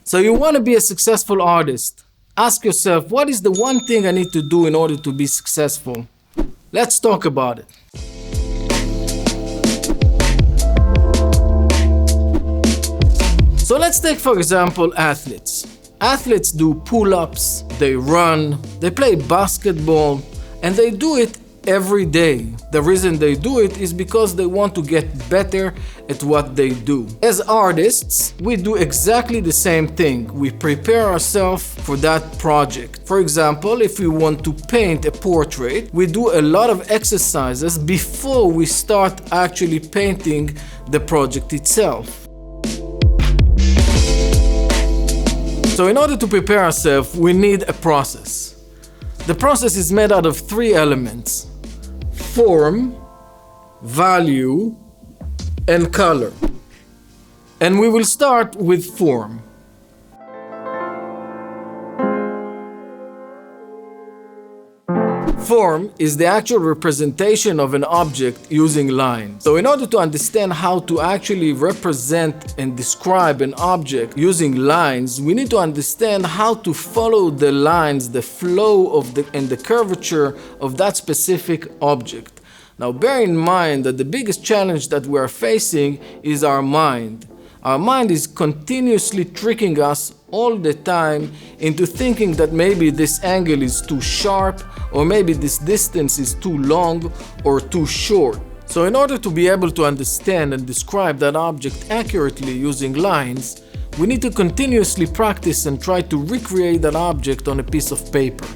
So you want to be a successful artist. Ask yourself, what is the one thing I need to do in order to be successful? Let's talk about it. So let's take, for example, athletes. Athletes do pull-ups, they run, they play basketball, and they do it every day. The reason they do it is because they want to get better at what they do. As artists, we do exactly the same thing. We prepare ourselves for that project. For example, if we want to paint a portrait, we do a lot of exercises before we start actually painting the project itself. So in order to prepare ourselves, we need a process. The process is made out of three elements: form, value, and color. And we will start with form. Form is the actual representation of an object using lines. So in order to understand how to actually represent and describe an object using lines, we need to understand how to follow the lines, the flow and the curvature of that specific object. Now bear in mind that the biggest challenge that we are facing is our mind. Our mind is continuously tricking us all the time into thinking that maybe this angle is too sharp, or maybe this distance is too long or too short. So in order to be able to understand and describe that object accurately using lines, we need to continuously practice and try to recreate that object on a piece of paper.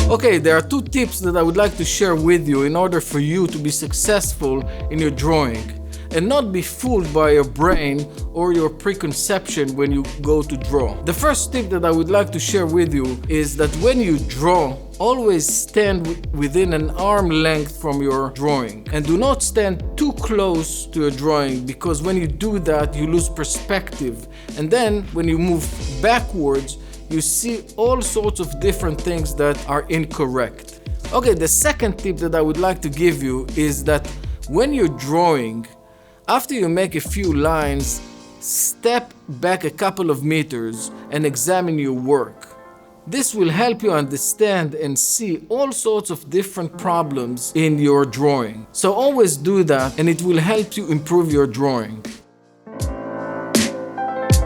Okay, there are two tips that I would like to share with you in order for you to be successful in your drawing and not be fooled by your brain or your preconception when you go to draw. The first tip that I would like to share with you is that when you draw, always stand within an arm length from your drawing, and do not stand too close to your drawing, because when you do that, you lose perspective, and then when you move backwards, you see all sorts of different things that are incorrect. Okay, the second tip that I would like to give you is that when you're drawing, after you make a few lines, step back a couple of meters and examine your work. This will help you understand and see all sorts of different problems in your drawing. So always do that, and it will help you improve your drawing.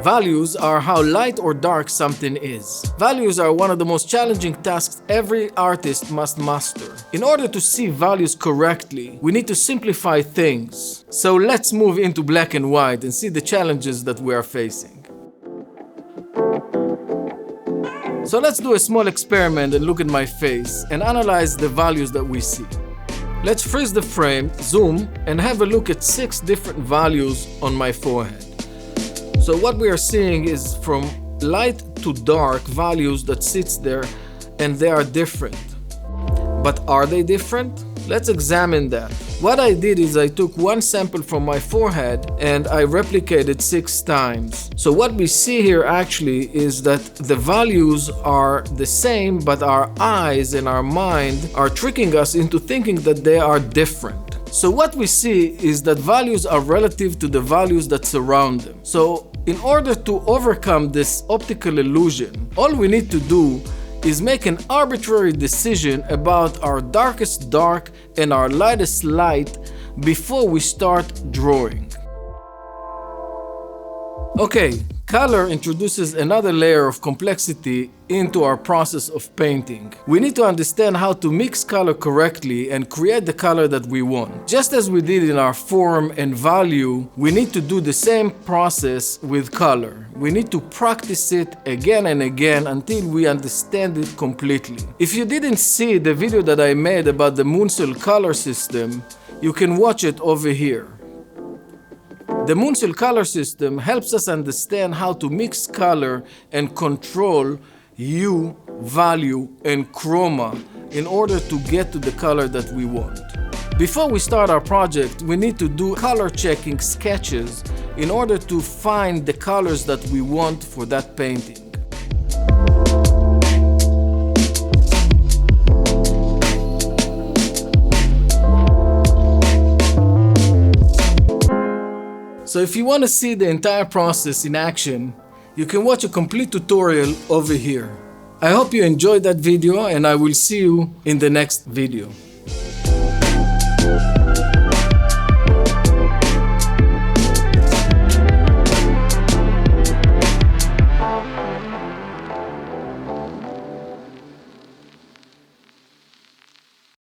Values are how light or dark something is. Values are one of the most challenging tasks every artist must master. In order to see values correctly, we need to simplify things. So let's move into black and white and see the challenges that we are facing. So let's do a small experiment and look at my face and analyze the values that we see. Let's freeze the frame, zoom, and have a look at 6 different values on my forehead. So what we are seeing is from light to dark values that sits there, and they are different. But are they different? Let's examine that. What I did is I took one sample from my forehead and I replicated 6 times. So what we see here actually is that the values are the same, but our eyes and our mind are tricking us into thinking that they are different. So what we see is that values are relative to the values that surround them. So in order to overcome this optical illusion, all we need to do is make an arbitrary decision about our darkest dark and our lightest light before we start drawing. Okay, color introduces another layer of complexity into our process of painting. We need to understand how to mix color correctly and create the color that we want. Just as we did in our form and value, we need to do the same process with color. We need to practice it again and again until we understand it completely. If you didn't see the video that I made about the Munsell color system, you can watch it over here. The Munsell color system helps us understand how to mix color and control hue, value, and chroma in order to get to the color that we want. Before we start our project, we need to do color checking sketches in order to find the colors that we want for that painting. So if you want to see the entire process in action, you can watch a complete tutorial over here. I hope you enjoyed that video and I will see you in the next video.